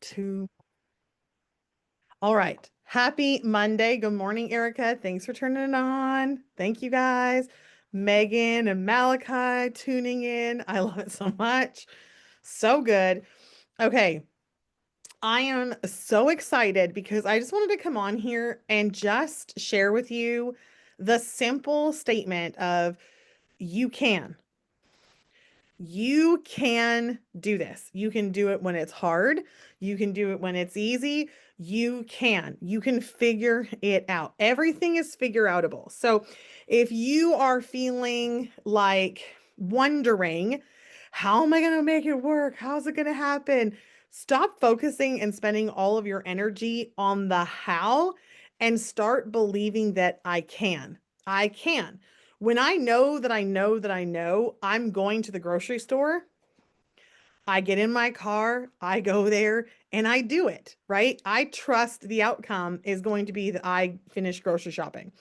two. All right. Happy Monday. Good morning, Erica. Thanks for turning it on. Thank you guys. Megan and Malachi tuning in. I love it so much. So good. Okay. I am so excited because I just wanted to come on here and just share with you the simple statement of you can. You can do this. You can do it when it's hard. You can do it when it's easy. You can. You can figure it out. Everything is figure outable. So if you are feeling like wondering, how am I going to make it work? How's it going to happen? Stop focusing and spending all of your energy on the how and start believing that I can. I can. When I know that I know that I know I'm going to the grocery store, I get in my car, I go there, and I do it, right? I trust the outcome is going to be that I finish grocery shopping.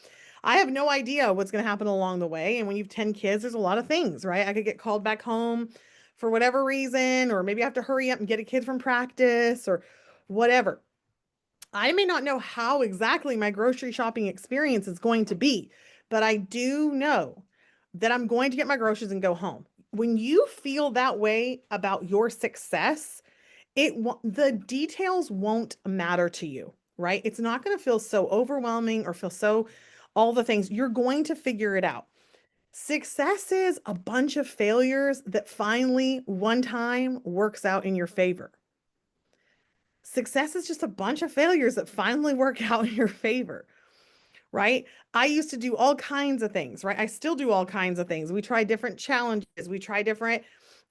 I have no idea what's going to happen along the way. And when you have 10 kids, there's a lot of things, right? I could get called back home for whatever reason, or maybe I have to hurry up and get a kid from practice or whatever. I may not know how exactly my grocery shopping experience is going to be, but I do know that I'm going to get my groceries and go home. When you feel that way about your success, the details won't matter to you, right? It's not going to feel so overwhelming or feel so all the things. You're going to figure it out. Success is a bunch of failures that finally one time works out in your favor. Success is just a bunch of failures that finally work out in your favor, right? I used to do all kinds of things, right? I still do all kinds of things. We try different challenges. We try different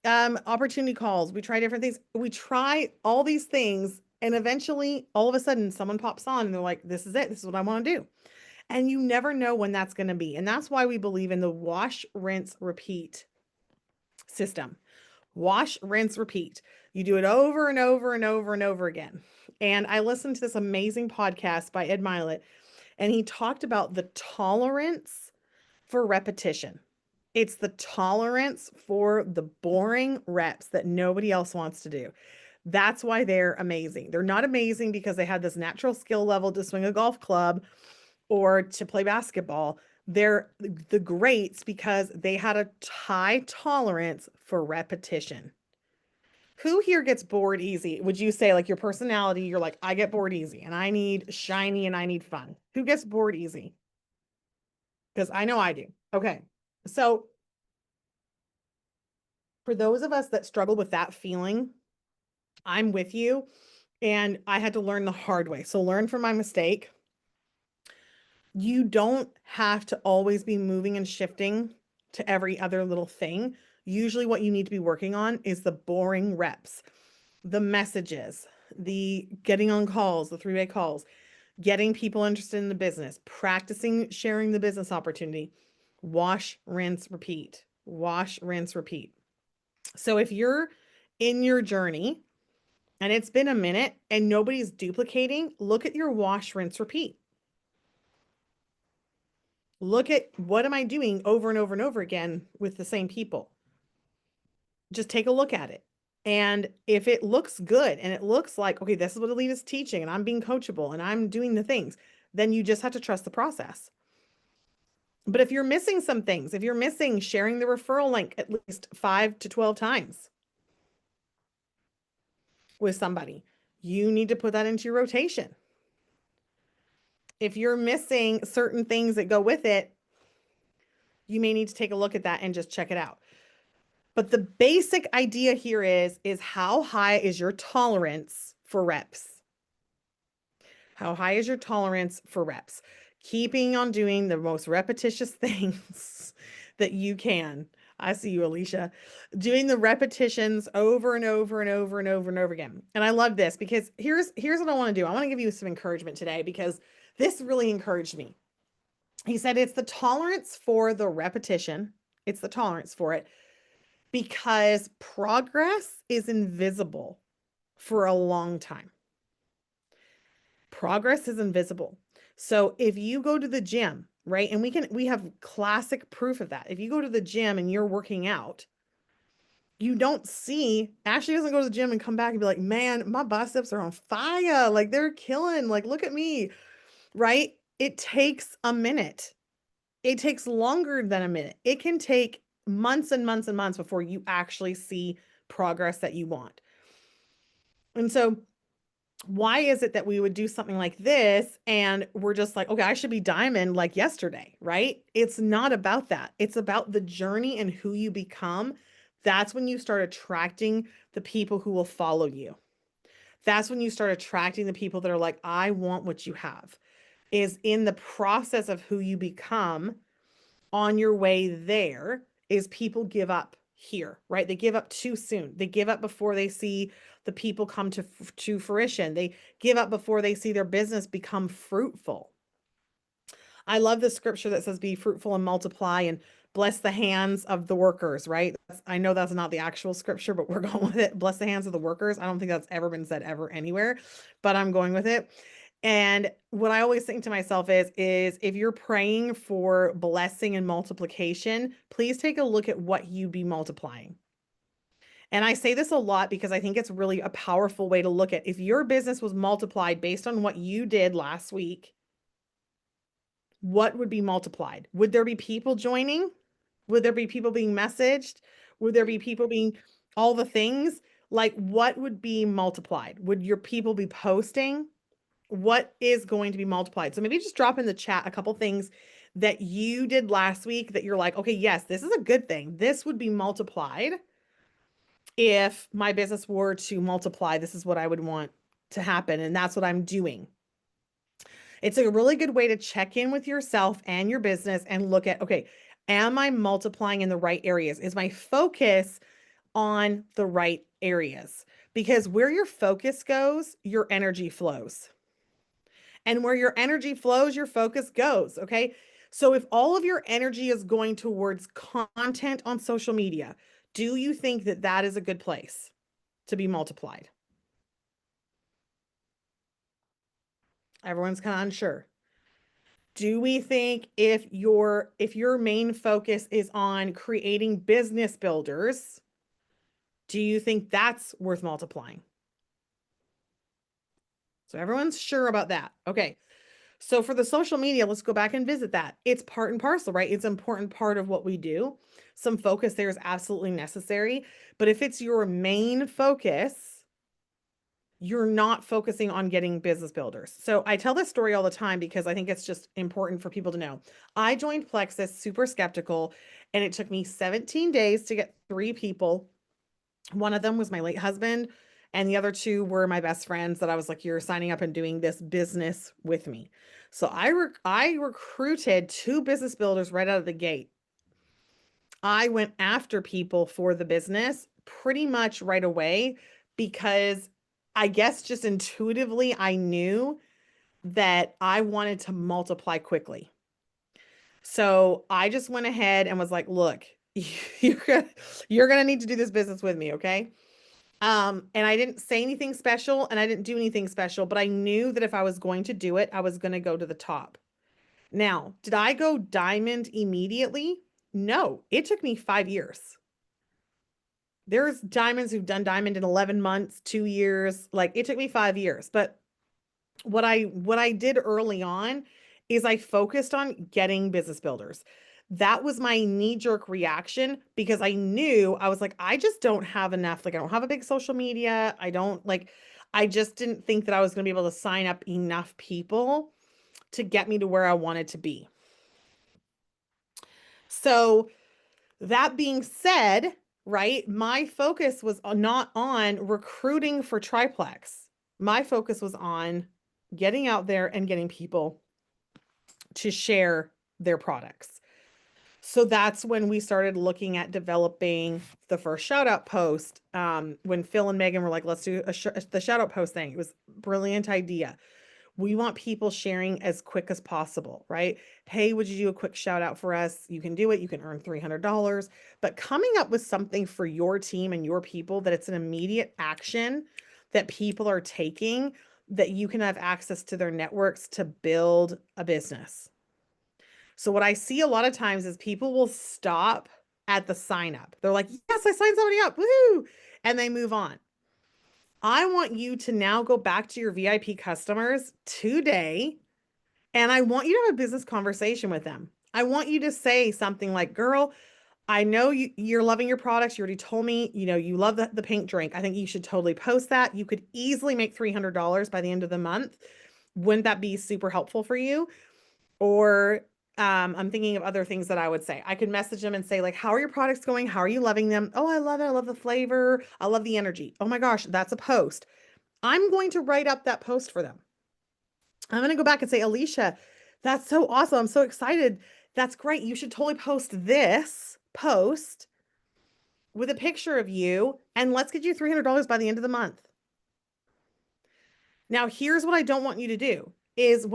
opportunity calls. We try different things. We try all these things. And eventually, all of a sudden, someone pops on and they're like, this is it. This is what I want to do. And you never know when that's going to be. And that's why we believe in the wash, rinse, repeat system. Wash, rinse, repeat. You do it over and over and over and over again. And I listened to this amazing podcast by Ed Mylett, and he talked about the tolerance for repetition. It's the tolerance for the boring reps that nobody else wants to do. That's why they're amazing. They're not amazing because they had this natural skill level to swing a golf club or to play basketball. They're the greats because they had a high tolerance for repetition. Who here gets bored easy? Would you say, like, your personality, you're like, I get bored easy and I need shiny and I need fun? Who gets bored easy? Because I know I do. Okay. So for those of us that struggle with that feeling, I'm with you. And I had to learn the hard way. So learn from my mistake. You don't have to always be moving and shifting to every other little thing. Usually what you need to be working on is the boring reps, the messages, the getting on calls, the three-way calls, getting people interested in the business, practicing sharing the business opportunity. Wash, rinse, repeat. Wash, rinse, repeat. So if you're in your journey and it's been a minute and nobody's duplicating, look at your wash, rinse, repeat. Look at what am I doing over and over and over again with the same people. Just take a look at it. And if it looks good and it looks like, okay, this is what Alita's teaching and I'm being coachable and I'm doing the things, then you just have to trust the process. But if you're missing some things, if you're missing sharing the referral link at least 5 to 12 times with somebody, you need to put that into your rotation. If you're missing certain things that go with it, you may need to take a look at that and just check it out. But the basic idea here is how high is your tolerance for reps? How high is your tolerance for reps? Keeping on doing the most repetitious things that you can. I see you, Alicia, doing the repetitions over and over and over and over and over again. And I love this because here's what I want to do. I want to give you some encouragement today because this really encouraged me. He said it's the tolerance for the repetition. It's the tolerance for it because progress is invisible for a long time. Progress is invisible. So if you go to the gym, right? And we have classic proof of that. If you go to the gym and you're working out, You don't see, Ashley doesn't go to the gym and come back and be like, man, my biceps are on fire. Like they're killing. Like, look at me. Right? It takes a minute. It takes longer than a minute. It can take months and months and months before you actually see progress that you want. And so, why is it that we would do something like this and we're just like, okay, I should be diamond like yesterday, right? It's not about that. It's about the journey and who you become. That's when you start attracting the people who will follow you. That's when you start attracting the people that are like, I want what you have. Is in the process of who you become on your way there, is people give up here, right? They give up too soon. They give up before they see the people come to fruition. They give up before they see their business become fruitful. I love the scripture that says, be fruitful and multiply and bless the hands of the workers, right? I know that's not the actual scripture, but we're going with it. Bless the hands of the workers. I don't think that's ever been said ever anywhere, but I'm going with it. And what I always think to myself is if you're praying for blessing and multiplication, please take a look at what you be multiplying. And I say this a lot because I think it's really a powerful way to look at if your business was multiplied based on what you did last week, what would be multiplied? Would there be people joining? Would there be people being messaged? Would there be people being all the things? Like, what would be multiplied? Would your people be posting? What is going to be multiplied? So maybe just drop in the chat a couple things that you did last week that you're like, okay, yes, this is a good thing. This would be multiplied if my business were to multiply. This is what I would want to happen. And that's what I'm doing. It's a really good way to check in with yourself and your business and look at, okay, am I multiplying in the right areas? Is my focus on the right areas? Because where your focus goes, your energy flows. And where your energy flows, your focus goes. Okay. So if all of your energy is going towards content on social media, do you think that that is a good place to be multiplied? Everyone's kind of unsure. Do we think if your main focus is on creating business builders, do you think that's worth multiplying? So everyone's sure about that. Okay. So for the social media, let's go back and visit that. It's part and parcel, right? It's an important part of what we do. Some focus there is absolutely necessary. But if it's your main focus, you're not focusing on getting business builders. So I tell this story all the time because I think it's just important for people to know. I joined Plexus super skeptical, and it took me 17 days to get 3 people. One of them was my late husband, and the other 2 were my best friends that I was like, you're signing up and doing this business with me. So I recruited 2 business builders right out of the gate. I went after people for the business pretty much right away because I guess just intuitively I knew that I wanted to multiply quickly. So I just went ahead and was like, look, you're gonna need to do this business with me, okay? And I didn't say anything special and I didn't do anything special, but I knew that if I was going to do it, I was going to go to the top. Now, did I go diamond immediately? No, it took me 5 years. There's diamonds who've done diamond in 11 months, 2 years. Like it took me 5 years. But what I did early on is I focused on getting business builders. That was my knee-jerk reaction because I knew I was like, I just don't have enough. Like, I don't have a big social media. I just didn't think that I was going to be able to sign up enough people to get me to where I wanted to be. So, that being said, right, my focus was not on recruiting for Triplex. My focus was on getting out there and getting people to share their products. So that's when we started looking at developing the first shout out post. When Phil and Megan were like, let's do the shout out post thing. It was a brilliant idea. We want people sharing as quick as possible, right? Hey, would you do a quick shout out for us? You can do it. You can earn $300. But coming up with something for your team and your people that it's an immediate action that people are taking, that you can have access to their networks to build a business. So what I see a lot of times is people will stop at the sign up. They're like, yes, I signed somebody up. Woohoo. And they move on. I want you to now go back to your VIP customers today, and I want you to have a business conversation with them. I want you to say something like, girl, I know you're loving your products. You already told me, you love the pink drink. I think you should totally post that. You could easily make $300 by the end of the month. Wouldn't that be super helpful for you? Or I'm thinking of other things that I would say. I could message them and say, like, how are your products going? How are you loving them? Oh, I love it. I love the flavor. I love the energy. Oh my gosh, that's a post. I'm going to write up that post for them. I'm going to go back and say, Alicia, that's so awesome. I'm so excited. That's great. You should totally post this post with a picture of you, and let's get you $300 by the end of the month. Now, here's what I don't want you to do is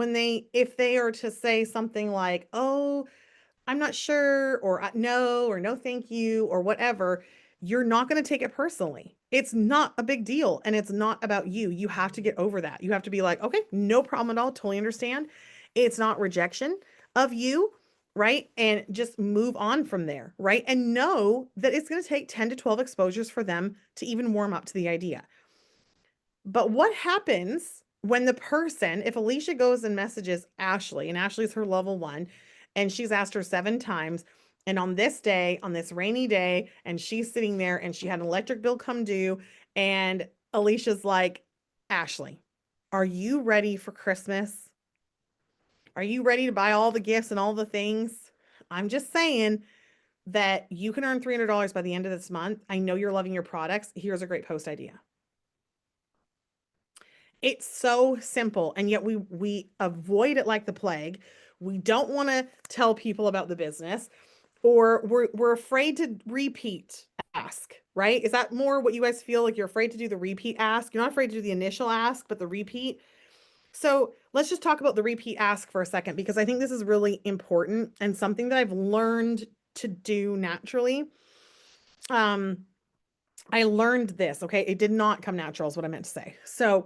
if they are to say something like, oh, I'm not sure, or no, or no, thank you, or whatever, you're not going to take it personally. It's not a big deal, and it's not about you. You have to get over that. You have to be like, okay, no problem at all. Totally understand. It's not rejection of you, right? And just move on from there, right? And know that it's going to take 10 to 12 exposures for them to even warm up to the idea. But what happens when if Alicia goes and messages Ashley, and Ashley's her level 1, and she's asked her 7 times, and on this day, on this rainy day, and she's sitting there and she had an electric bill come due, and Alicia's like, Ashley, are you ready for Christmas? Are you ready to buy all the gifts and all the things? I'm just saying that you can earn $300 by the end of this month. I know you're loving your products. Here's a great post idea. It's so simple, and yet we avoid it like the plague. We don't want to tell people about the business, or we're afraid to repeat ask, right? Is that more what you guys feel like? You're afraid to do the repeat ask. You're not afraid to do the initial ask, but the repeat. So let's just talk about the repeat ask for a second, because I think this is really important and something that I've learned to do naturally. I learned this, okay? It did not come natural is what I meant to say. So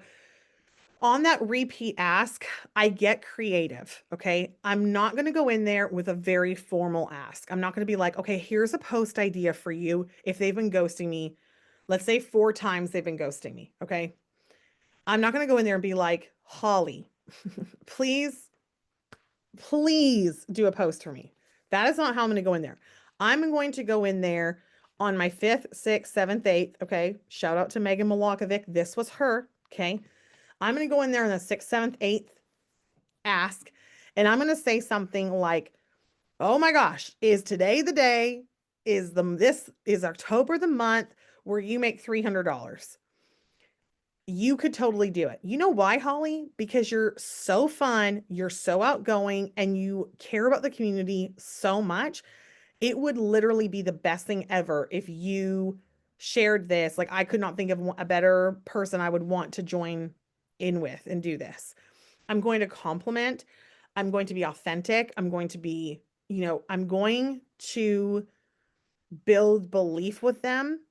on that repeat ask, I get creative, okay? I'm not going to go in there with a very formal ask. I'm not going to be like, okay, here's a post idea for you if they've been ghosting me. Let's say 4 times they've been ghosting me, okay? I'm not going to go in there and be like, Holly, please, please do a post for me. That is not how I'm going to go in there. I'm going to go in there on my 5th, 6th, 7th, 8th, okay? Shout out to Megan Milakovic. This was her, okay? I'm going to go in there on the 6th, 7th, 8th ask, and I'm going to say something like, oh my gosh, is today the day? This is October the month where you make $300? You could totally do it. You know why, Holly? Because you're so fun, you're so outgoing, and you care about the community so much. It would literally be the best thing ever if you shared this. Like, I could not think of a better person I would want to join in with and do this. I'm going to compliment. I'm going to be authentic. I'm going to be, I'm going to build belief with them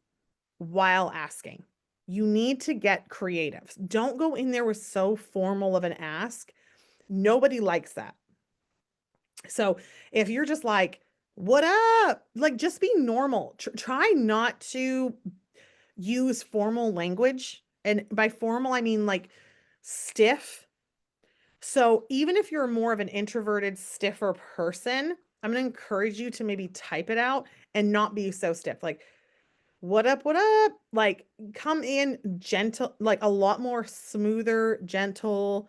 while asking. You need to get creative. Don't go in there with so formal of an ask. Nobody likes that. So if you're just like, what up? Like, just be normal. Try not to use formal language. And by formal, I mean like stiff. So even if you're more of an introverted, stiffer person, I'm going to encourage you to maybe type it out and not be so stiff. Like, what up, what up? Like, come in gentle, like a lot more smoother, gentle,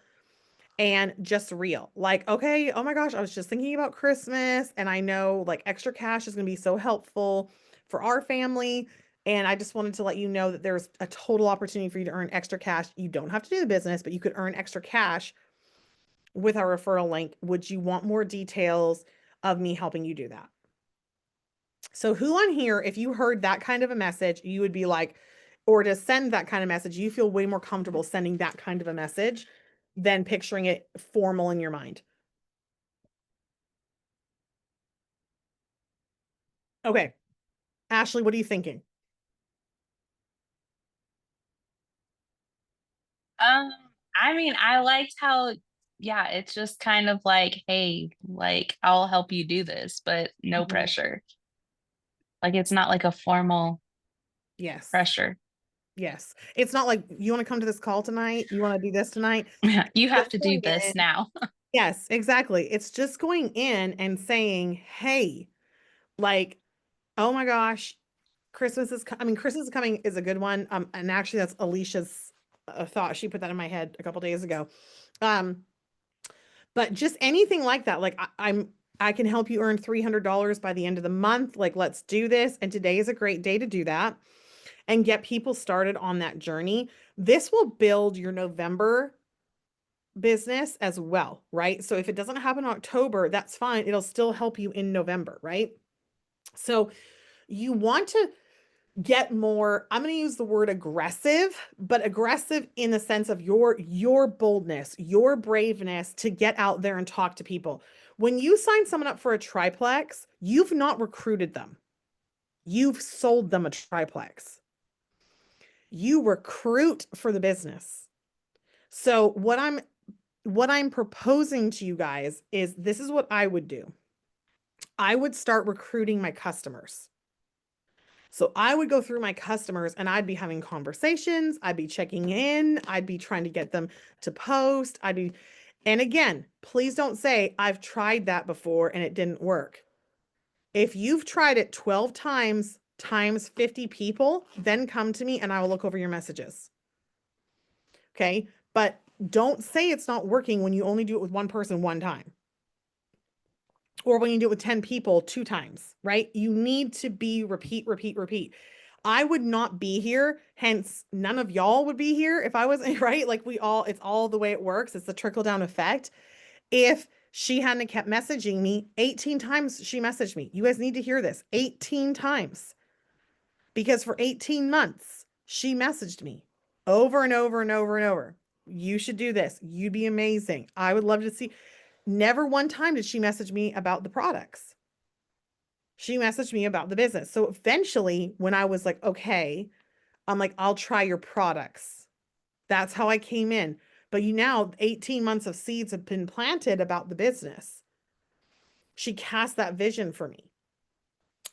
and just real. Like, okay, oh my gosh, I was just thinking about Christmas, and I know like extra cash is going to be so helpful for our family. And I just wanted to let you know that there's a total opportunity for you to earn extra cash. You don't have to do the business, but you could earn extra cash with our referral link. Would you want more details of me helping you do that? So who on here, if you heard that kind of a message, you would be like, or to send that kind of message, you feel way more comfortable sending that kind of a message than picturing it formal in your mind. Okay. Ashley, what are you thinking? Um, I mean, I liked how, yeah, it's just kind of like, hey, like I'll help you do this, but no Mhm. pressure. Like it's not like a formal Yes. pressure. Yes. It's not like you want to come to this call tonight. You want to do this tonight. You have Just to do going this in. now. Yes, exactly. It's just going in and saying, hey, like, oh my gosh, I mean, Christmas is coming is a good one. And actually that's Alicia's thought. She put that in my head a couple days ago. Um, but just anything like that. Like I can help you earn $300 by the end of the month. Like, let's do this. And today is a great day to do that and get people started on that journey. This will build your November business as well, right? So if it doesn't happen in October, that's fine. It'll still help you in November, right? So you want to get more, I'm going to use the word aggressive, but aggressive in the sense of your boldness, your braveness to get out there and talk to people. When you sign someone up for a triplex, you've not recruited them. You've sold them a triplex. You recruit for the business. So what I'm proposing to you guys is this is what I would do. I would start recruiting my customers. So I would go through my customers and I'd be having conversations. I'd be checking in. I'd be trying to get them to post. And again, please don't say I've tried that before and it didn't work. If you've tried it 12 times 50 people, then come to me and I will look over your messages. Okay. But don't say it's not working when you only do it with one person one time. Or when you do it with 10 people 2 times, right? You need to be repeat, repeat, repeat. I would not be here, hence none of y'all would be here if I wasn't right. Like it's all the way it works. It's the trickle down effect. If she hadn't kept messaging me 18 times, she messaged me. You guys need to hear this 18 times because for 18 months, she messaged me over and over and over and over. You should do this. You'd be amazing. I would love to see. Never one time did she message me about the products. She messaged me about the business. So eventually, when I was like, okay, I'm like, I'll try your products. That's how I came in. But you now, 18 months of seeds have been planted about the business. She cast that vision for me.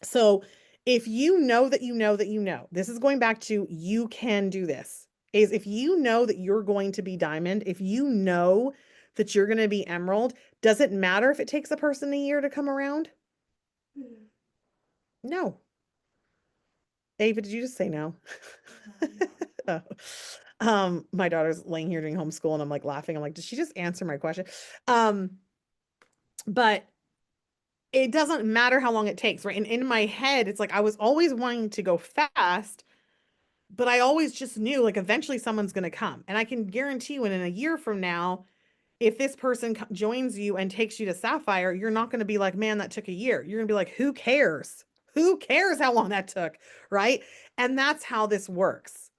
So if you know that you know that you know, this is going back to you can do this, is if you know that you're going to be diamond, if you know that you're going to be emerald, does it matter if it takes a person a year to come around? No. Ava, did you just say no? Oh. My daughter's laying here doing homeschool and I'm like laughing. I'm like, did she just answer my question? But it doesn't matter how long it takes, right? And in my head, it's like I was always wanting to go fast, but I always just knew like eventually someone's going to come. And I can guarantee you, in a year from now, if this person joins you and takes you to Sapphire, you're not going to be like, man, that took a year. You're going to be like, who cares? Who cares how long that took? Right. And that's how this works.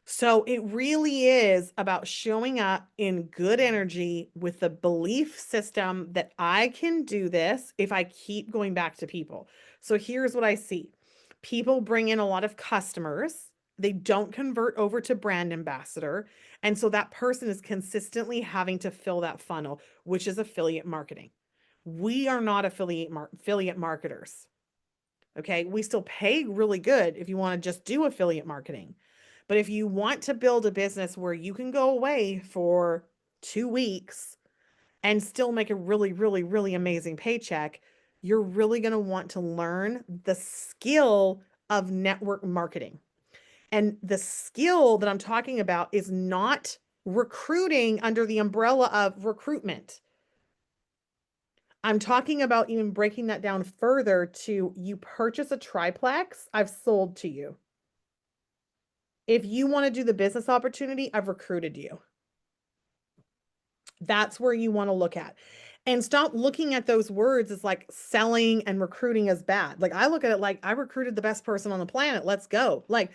So it really is about showing up in good energy with the belief system that I can do this if I keep going back to people. So here's what I see. People bring in a lot of customers. They don't convert over to brand ambassador. And so that person is consistently having to fill that funnel, which is affiliate marketing. We are not affiliate marketers. Okay. We still pay really good if you want to just do affiliate marketing. But if you want to build a business where you can go away for 2 weeks and still make a really, really, really amazing paycheck, you're really going to want to learn the skill of network marketing. And the skill that I'm talking about is not recruiting under the umbrella of recruitment. I'm talking about even breaking that down further to you purchase a triplex, I've sold to you. If you want to do the business opportunity, I've recruited you. That's where you want to look at. And stop looking at those words as like selling and recruiting as bad. Like I look at it like I recruited the best person on the planet. Let's go. Like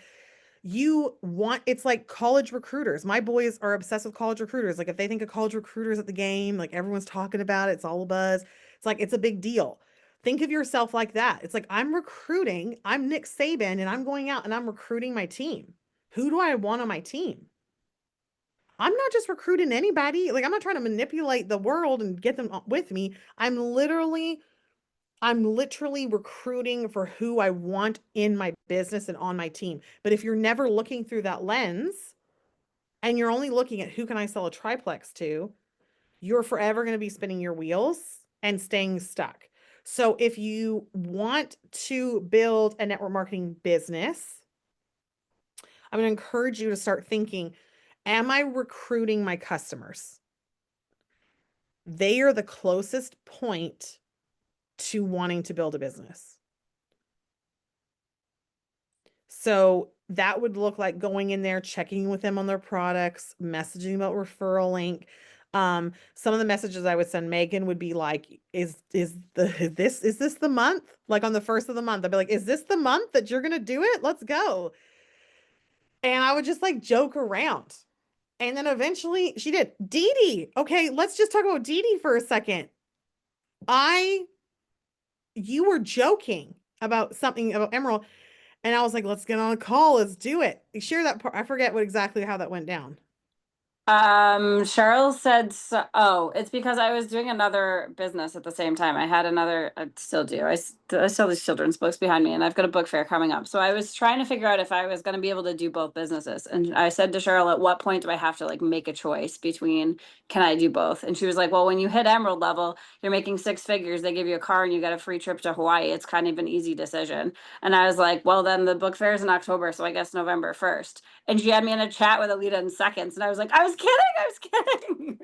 it's like college recruiters. My boys are obsessed with college recruiters. Like if they think of college recruiters at the game, like everyone's talking about it, it's all a buzz. It's like, it's a big deal. Think of yourself like that. It's like, I'm Nick Saban and I'm going out and I'm recruiting my team. Who do I want on my team? I'm not just recruiting anybody. Like I'm not trying to manipulate the world and get them with me. I'm literally I'm literally recruiting for who I want in my business and on my team. But if you're never looking through that lens and you're only looking at who can I sell a triplex to, you're forever going to be spinning your wheels and staying stuck. So if you want to build a network marketing business, I'm going to encourage you to start thinking, am I recruiting my customers? They are the closest point to wanting to build a business. So that would look like going in there, checking with them on their products, messaging about referral link. Some of the messages I would send Megan would be like, is this the month? Like on the first of the month, I'd be like, is this the month that you're gonna do it? Let's go. And I would just like joke around. And then eventually she did. Dee Dee. Okay, let's just talk about Dee Dee for a second. You were joking about something about Emerald, and I was like, let's get on a call. Let's do it. Share that part. I forget what exactly how that went down. Cheryl said, so, oh, it's because I was doing another business at the same time. I had another, I still do. I still these children's books behind me, and I've got a book fair coming up. So I was trying to figure out if I was going to be able to do both businesses. And I said to Cheryl, at what point do I have to like make a choice between can I do both? And she was like, well, when you hit Emerald level, you're making 6 figures. They give you a car and you get a free trip to Hawaii. It's kind of an easy decision. And I was like, well, then the book fair is in October, so I guess November 1st. And she had me in a chat with Alita in seconds. And I was like, I was kidding.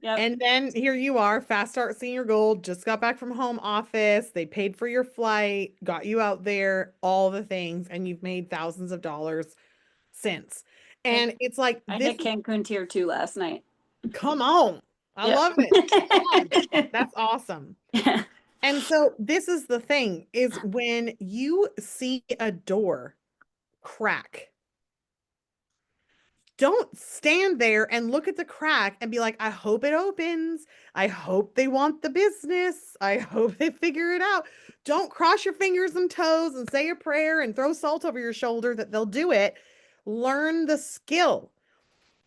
Yep. And then here you are, Fast Start Senior Gold, just got back from home office. They paid for your flight, got you out there, all the things, and you've made thousands of dollars since. And it's like, I this hit Cancun tier 2 last night. come on. I Yep. love it. That's awesome. And so this is the thing is when you see a door crack, don't stand there and look at the crack and be like, I hope it opens. I hope they want the business. I hope they figure it out. Don't cross your fingers and toes and say a prayer and throw salt over your shoulder that they'll do it. Learn the skill.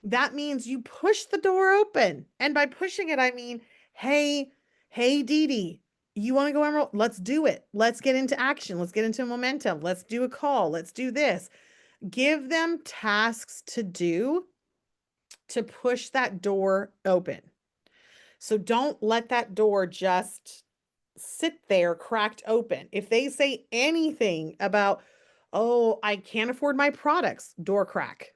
That means you push the door open. And by pushing it, I mean, hey, Dee Dee, you want to go Emerald? Let's do it. Let's get into action. Let's get into momentum. Let's do a call. Let's do this. Give them tasks to do to push that door open. So don't let that door just sit there cracked open. If they say anything about, oh, I can't afford my products, door crack.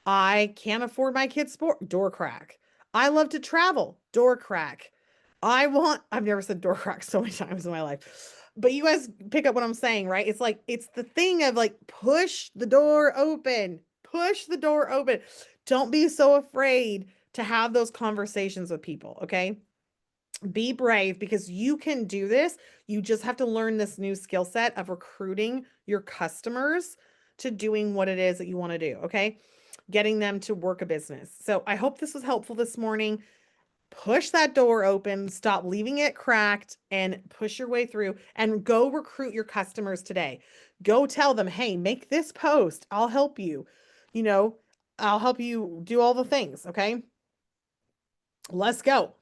I can't afford my kids' sport, door crack. I love to travel, door crack. I've never said door crack so many times in my life. But you guys pick up what I'm saying, right? It's like, it's the thing of like, push the door open, push the door open. Don't be so afraid to have those conversations with people, okay? Be brave because you can do this. You just have to learn this new skill set of recruiting your customers to doing what it is that you want to do, okay? Getting them to work a business. So I hope this was helpful this morning. Push that door open, stop leaving it cracked, and push your way through and go recruit your customers today. Go tell them, hey, make this post. I'll help you. I'll help you do all the things. Okay. Let's go.